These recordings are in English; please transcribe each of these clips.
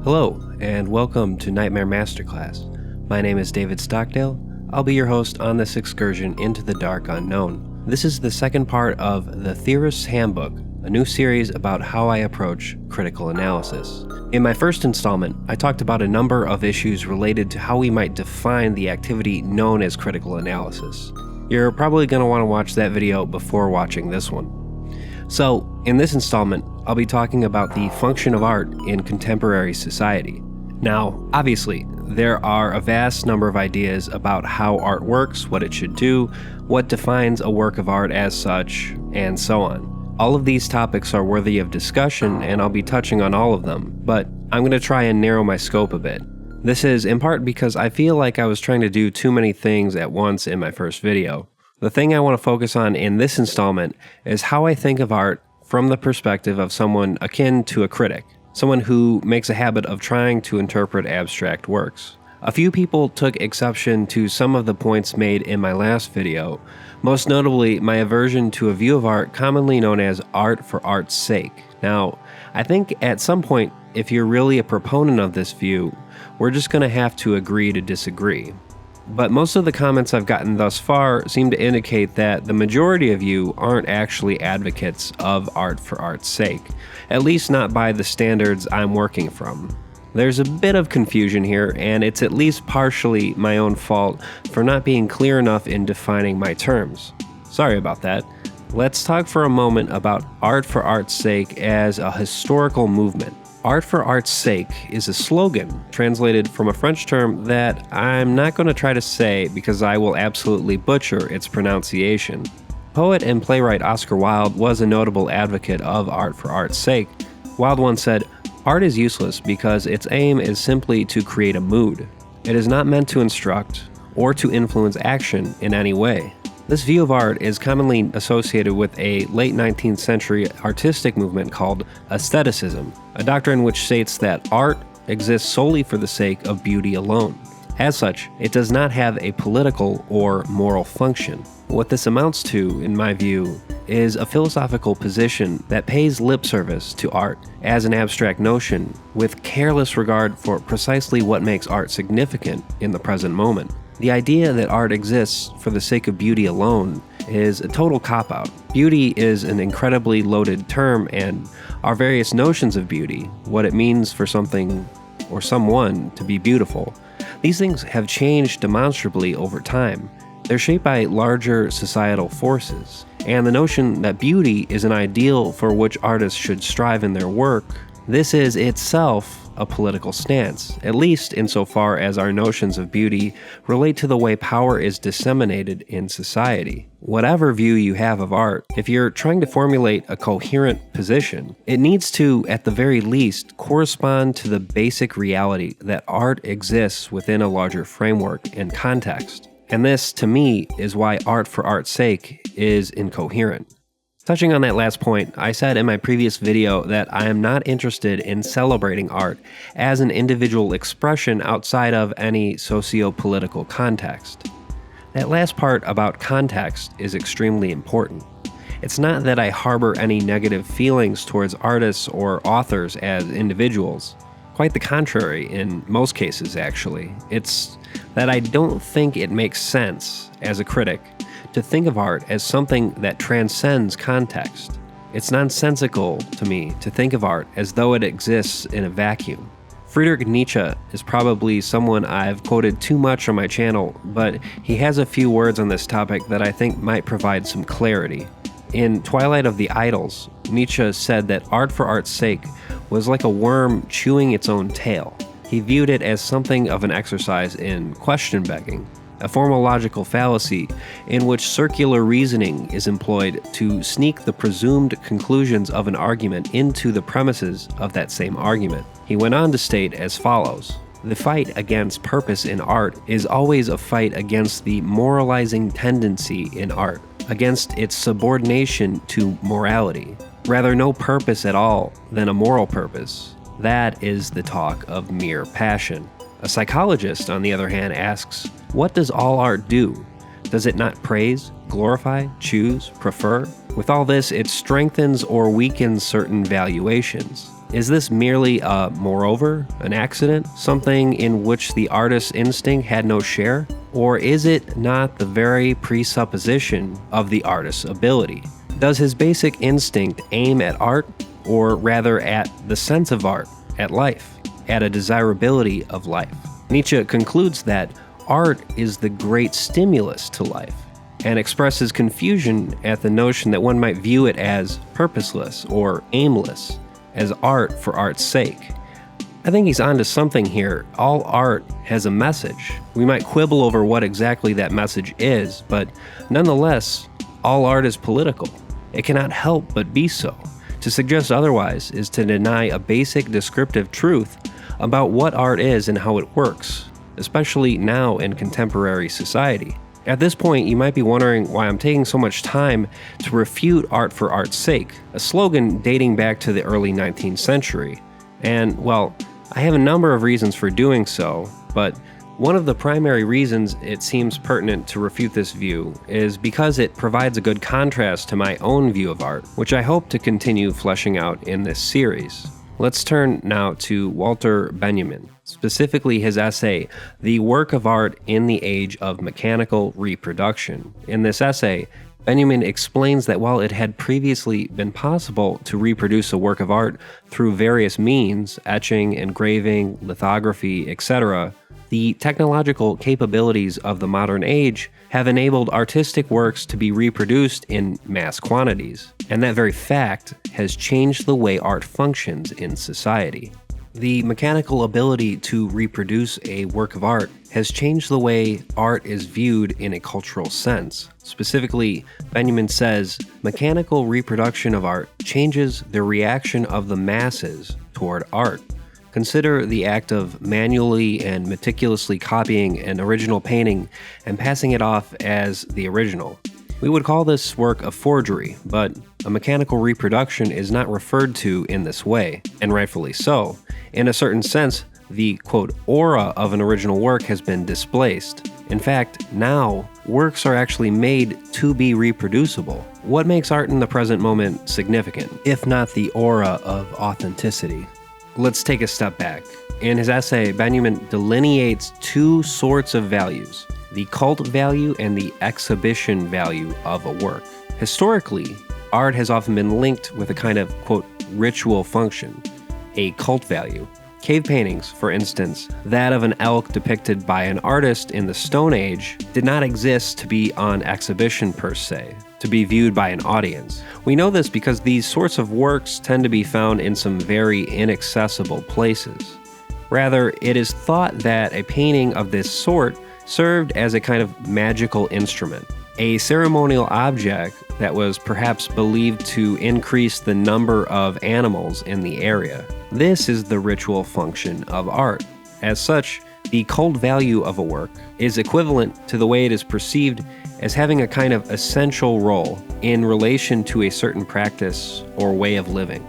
Hello, and welcome to Nightmare Masterclass. My name is David Stockdale. I'll be your host on this excursion into the dark unknown. This is the second part of The Theorist's Handbook, a new series about how I approach critical analysis. In my first installment, I talked about a number of issues related to how we might define the activity known as critical analysis. You're probably going to want to watch that video before watching this one. So, in this installment, I'll be talking about the function of art in contemporary society. Now, obviously, there are a vast number of ideas about how art works, what it should do, what defines a work of art as such, and so on. All of these topics are worthy of discussion, and I'll be touching on all of them, but I'm going to try and narrow my scope a bit. This is in part because I feel like I was trying to do too many things at once in my first video. The thing I want to focus on in this installment is how I think of art from the perspective of someone akin to a critic, someone who makes a habit of trying to interpret abstract works. A few people took exception to some of the points made in my last video, most notably my aversion to a view of art commonly known as art for art's sake. Now, I think at some point, if you're really a proponent of this view, we're just going to have to agree to disagree. But most of the comments I've gotten thus far seem to indicate that the majority of you aren't actually advocates of art for art's sake, at least not by the standards I'm working from. There's a bit of confusion here, and it's at least partially my own fault for not being clear enough in defining my terms. Sorry about that. Let's talk for a moment about art for art's sake as a historical movement. Art for art's sake is a slogan translated from a French term that I'm not going to try to say because I will absolutely butcher its pronunciation. Poet and playwright Oscar Wilde was a notable advocate of art for art's sake. Wilde once said, "Art is useless because its aim is simply to create a mood. It is not meant to instruct or to influence action in any way." This view of art is commonly associated with a late 19th century artistic movement called aestheticism, a doctrine which states that art exists solely for the sake of beauty alone. As such, it does not have a political or moral function. What this amounts to, in my view, is a philosophical position that pays lip service to art as an abstract notion with careless regard for precisely what makes art significant in the present moment. The idea that art exists for the sake of beauty alone is a total cop-out. Beauty is an incredibly loaded term, and our various notions of beauty, what it means for something or someone to be beautiful, these things have changed demonstrably over time. They're shaped by larger societal forces, and the notion that beauty is an ideal for which artists should strive in their work, this is itself a political stance, at least insofar as our notions of beauty relate to the way power is disseminated in society. Whatever view you have of art, if you're trying to formulate a coherent position, it needs to, at the very least, correspond to the basic reality that art exists within a larger framework and context. And this, to me, is why art for art's sake is incoherent. Touching on that last point, I said in my previous video that I am not interested in celebrating art as an individual expression outside of any socio-political context. That last part about context is extremely important. It's not that I harbor any negative feelings towards artists or authors as individuals. Quite the contrary, in most cases actually. It's that I don't think it makes sense, as a critic, to think of art as something that transcends context. It's nonsensical to me to think of art as though it exists in a vacuum. Friedrich Nietzsche is probably someone I've quoted too much on my channel, but he has a few words on this topic that I think might provide some clarity. In Twilight of the Idols, Nietzsche said that art for art's sake was like a worm chewing its own tail. He viewed it as something of an exercise in question begging, a formal logical fallacy in which circular reasoning is employed to sneak the presumed conclusions of an argument into the premises of that same argument. He went on to state as follows: "The fight against purpose in art is always a fight against the moralizing tendency in art, against its subordination to morality. Rather no purpose at all than a moral purpose. That is the talk of mere passion." A psychologist, on the other hand, asks, what does all art do? Does it not praise, glorify, choose, prefer? With all this, it strengthens or weakens certain valuations. Is this merely a moreover, an accident, something in which the artist's instinct had no share? Or is it not the very presupposition of the artist's ability? Does his basic instinct aim at art, or rather at the sense of art, at life, at a desirability of life? Nietzsche concludes that art is the great stimulus to life, and expresses confusion at the notion that one might view it as purposeless or aimless, as art for art's sake. I think he's onto something here. All art has a message. We might quibble over what exactly that message is, but nonetheless, all art is political. It cannot help but be so. To suggest otherwise is to deny a basic descriptive truth about what art is and how it works, especially now in contemporary society. At this point, you might be wondering why I'm taking so much time to refute art for art's sake, a slogan dating back to the early 19th century. And, well, I have a number of reasons for doing so, but one of the primary reasons it seems pertinent to refute this view is because it provides a good contrast to my own view of art, which I hope to continue fleshing out in this series. Let's turn now to Walter Benjamin, specifically his essay, The Work of Art in the Age of Mechanical Reproduction. In this essay, Benjamin explains that while it had previously been possible to reproduce a work of art through various means, etching, engraving, lithography, etc., the technological capabilities of the modern age have enabled artistic works to be reproduced in mass quantities, and that very fact has changed the way art functions in society. The mechanical ability to reproduce a work of art has changed the way art is viewed in a cultural sense. Specifically, Benjamin says, mechanical reproduction of art changes the reaction of the masses toward art. Consider the act of manually and meticulously copying an original painting and passing it off as the original. We would call this work a forgery, but a mechanical reproduction is not referred to in this way, and rightfully so. In a certain sense, the, quote, aura of an original work has been displaced. In fact, now, works are actually made to be reproducible. What makes art in the present moment significant, if not the aura of authenticity? Let's take a step back. In his essay, Benjamin delineates two sorts of values, the cult value and the exhibition value of a work. Historically, art has often been linked with a kind of, quote, ritual function, a cult value. Cave paintings, for instance, that of an elk depicted by an artist in the Stone Age, did not exist to be on exhibition per se, to be viewed by an audience. We know this because these sorts of works tend to be found in some very inaccessible places. Rather, it is thought that a painting of this sort served as a kind of magical instrument, a ceremonial object that was perhaps believed to increase the number of animals in the area. This is the ritual function of art. As such, the cult value of a work is equivalent to the way it is perceived as having a kind of essential role in relation to a certain practice or way of living.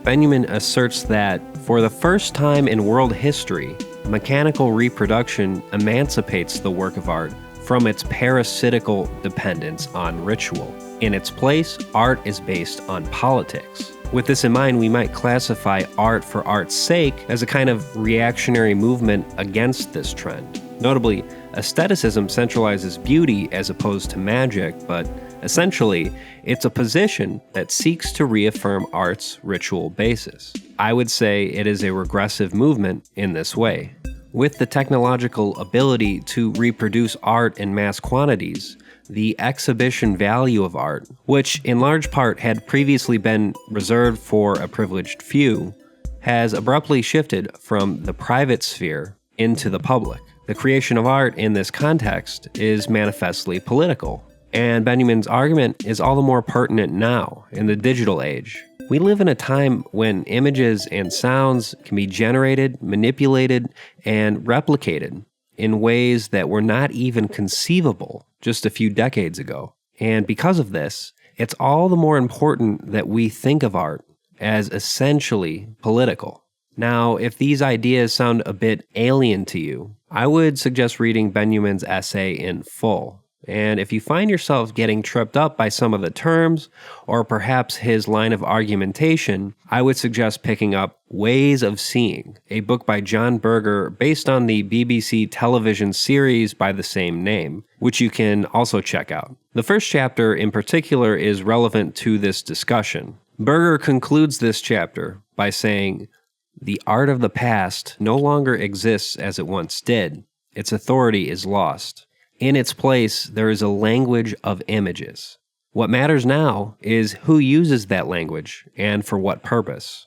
Benjamin asserts that, for the first time in world history, mechanical reproduction emancipates the work of art from its parasitical dependence on ritual. In its place, art is based on politics. With this in mind, we might classify art for art's sake as a kind of reactionary movement against this trend. Notably, aestheticism centralizes beauty as opposed to magic, but essentially, it's a position that seeks to reaffirm art's ritual basis. I would say it is a regressive movement in this way. With the technological ability to reproduce art in mass quantities, the exhibition value of art, which in large part had previously been reserved for a privileged few, has abruptly shifted from the private sphere into the public. The creation of art in this context is manifestly political, and Benjamin's argument is all the more pertinent now, in the digital age. We live in a time when images and sounds can be generated, manipulated, and replicated in ways that were not even conceivable just a few decades ago. And because of this, it's all the more important that we think of art as essentially political. Now, if these ideas sound a bit alien to you, I would suggest reading Benjamin's essay in full. And if you find yourself getting tripped up by some of the terms, or perhaps his line of argumentation, I would suggest picking up Ways of Seeing, a book by John Berger based on the BBC television series by the same name, which you can also check out. The first chapter in particular is relevant to this discussion. Berger concludes this chapter by saying, "The art of the past no longer exists as it once did. Its authority is lost. In its place, there is a language of images. What matters now is who uses that language and for what purpose."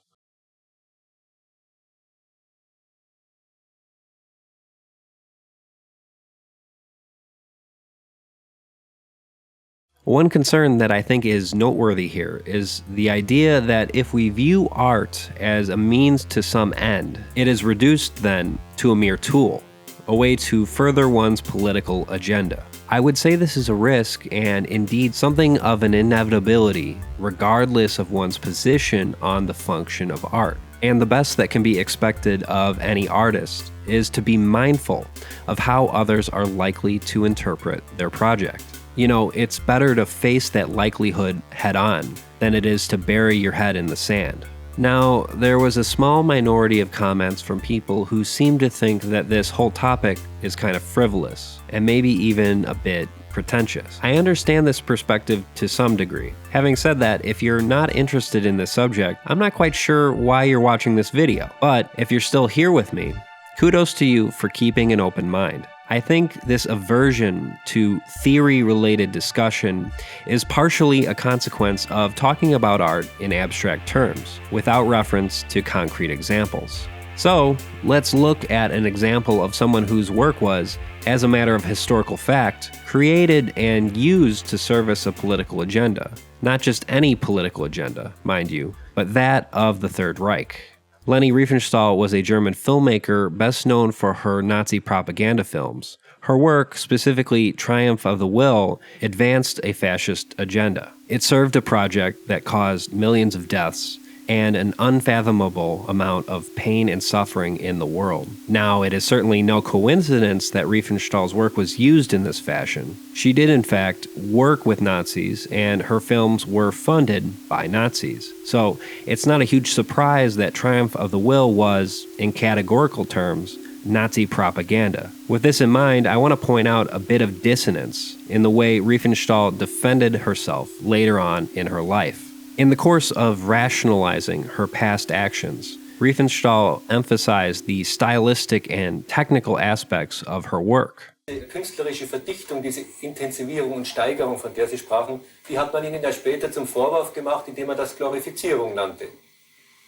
One concern that I think is noteworthy here is the idea that if we view art as a means to some end, it is reduced then to a mere tool, a way to further one's political agenda. I would say this is a risk and indeed something of an inevitability, regardless of one's position on the function of art. And the best that can be expected of any artist is to be mindful of how others are likely to interpret their project. You know, it's better to face that likelihood head on than it is to bury your head in the sand. Now, there was a small minority of comments from people who seemed to think that this whole topic is kind of frivolous, and maybe even a bit pretentious. I understand this perspective to some degree. Having said that, if you're not interested in this subject, I'm not quite sure why you're watching this video. But if you're still here with me, kudos to you for keeping an open mind. I think this aversion to theory-related discussion is partially a consequence of talking about art in abstract terms, without reference to concrete examples. So, let's look at an example of someone whose work was, as a matter of historical fact, created and used to service a political agenda. Not just any political agenda, mind you, but that of the Third Reich. Leni Riefenstahl was a German filmmaker best known for her Nazi propaganda films. Her work, specifically Triumph of the Will, advanced a fascist agenda. It served a project that caused millions of deaths and an unfathomable amount of pain and suffering in the world. Now, it is certainly no coincidence that Riefenstahl's work was used in this fashion. She did, in fact, work with Nazis, and her films were funded by Nazis. So, it's not a huge surprise that Triumph of the Will was, in categorical terms, Nazi propaganda. With this in mind, I want to point out a bit of dissonance in the way Riefenstahl defended herself later on in her life. In the course of rationalizing her past actions, Riefenstahl emphasized the stylistic and technical aspects of her work. Die künstlerische Verdichtung, diese Intensivierung und Steigerung, von der Sie sprachen, die hat man Ihnen ja später zum Vorwurf gemacht, indem man das Glorifizierung nannte.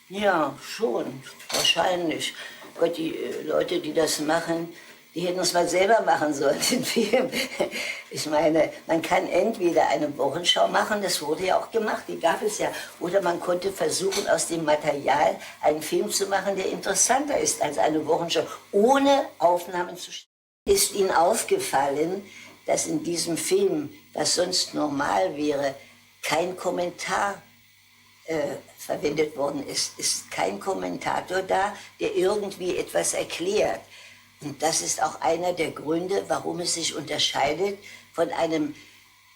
Ja, schon, wahrscheinlich. Gott, die Leute, die das machen, die hätten es mal selber machen sollen, den Film. Ich meine, man kann entweder eine Wochenschau machen, das wurde ja auch gemacht, die gab es ja. Oder man konnte versuchen, aus dem Material einen Film zu machen, der interessanter ist als eine Wochenschau, ohne Aufnahmen zu stellen. Ist Ihnen aufgefallen, dass in diesem Film, was sonst normal wäre, kein Kommentar verwendet worden ist? Ist kein Kommentator da, der irgendwie etwas erklärt. Und das ist auch einer der Gründe, warum es sich unterscheidet von einem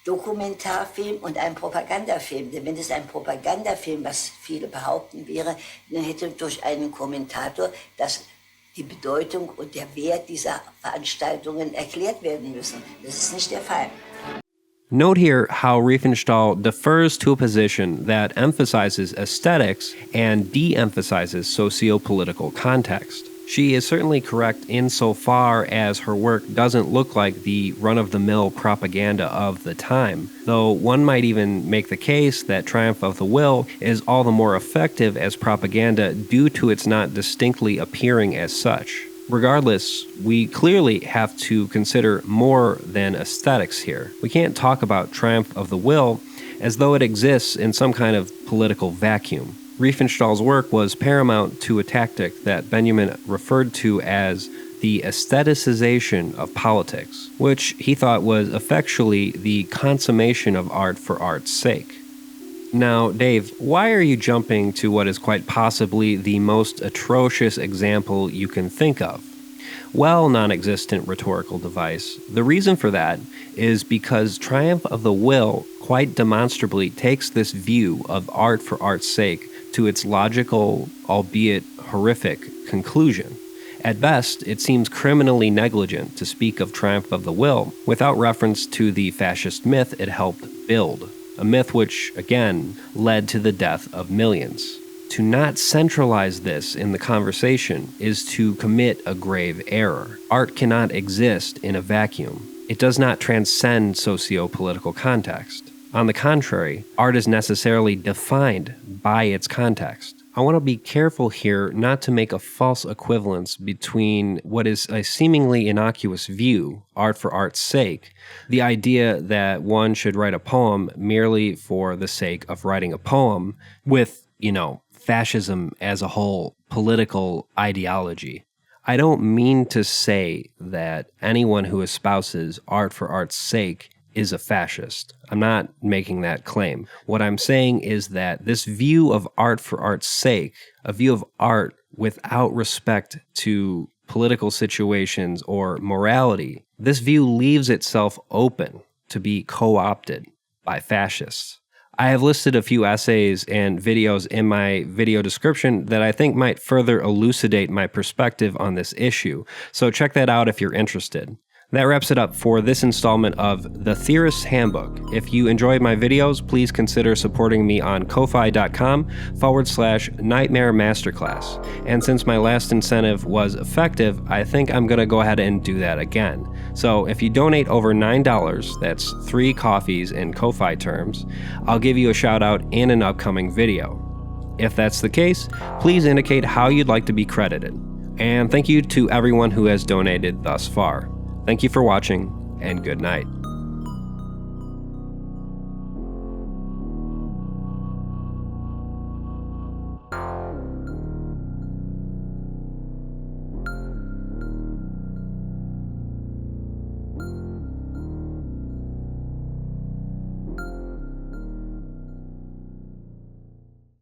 Dokumentarfilm und einem Propagandafilm. Denn wenn es ein Propagandafilm, was viele behaupten wäre, dann hätte durch einen Kommentator die Bedeutung und der Wert dieser Veranstaltungen erklärt werden müssen. Das ist nicht der Fall. Note here how Riefenstahl defers to a position that emphasizes aesthetics and de-emphasizes socio-political context. She is certainly correct insofar as her work doesn't look like the run-of-the-mill propaganda of the time, though one might even make the case that Triumph of the Will is all the more effective as propaganda due to its not distinctly appearing as such. Regardless, we clearly have to consider more than aesthetics here. We can't talk about Triumph of the Will as though it exists in some kind of political vacuum. Riefenstahl's work was paramount to a tactic that Benjamin referred to as the aestheticization of politics, which he thought was effectually the consummation of art for art's sake. Now, Dave, why are you jumping to what is quite possibly the most atrocious example you can think of? well non-existent rhetorical device. The reason for that is because Triumph of the Will quite demonstrably takes this view of art for art's sake to its logical, albeit horrific, conclusion. At best, it seems criminally negligent to speak of Triumph of the Will without reference to the fascist myth it helped build, a myth which, again, led to the death of millions. To not centralize this in the conversation is to commit a grave error. Art cannot exist in a vacuum. It does not transcend socio-political context. On the contrary, art is necessarily defined by its context. I want to be careful here not to make a false equivalence between what is a seemingly innocuous view, art for art's sake, the idea that one should write a poem merely for the sake of writing a poem, with, fascism as a whole political ideology. I don't mean to say that anyone who espouses art for art's sake is a fascist. I'm not making that claim. What I'm saying is that this view of art for art's sake, a view of art without respect to political situations or morality, this view leaves itself open to be co-opted by fascists. I have listed a few essays and videos in my video description that I think might further elucidate my perspective on this issue, so check that out if you're interested. That wraps it up for this installment of The Theorist's Handbook. If you enjoyed my videos, please consider supporting me on ko-fi.com/Nightmare Masterclass. And since my last incentive was effective, I think I'm going to go ahead and do that again. So if you donate over $9, that's 3 coffees in Ko-fi terms, I'll give you a shout out in an upcoming video. If that's the case, please indicate how you'd like to be credited. And thank you to everyone who has donated thus far. Thank you for watching, and good night.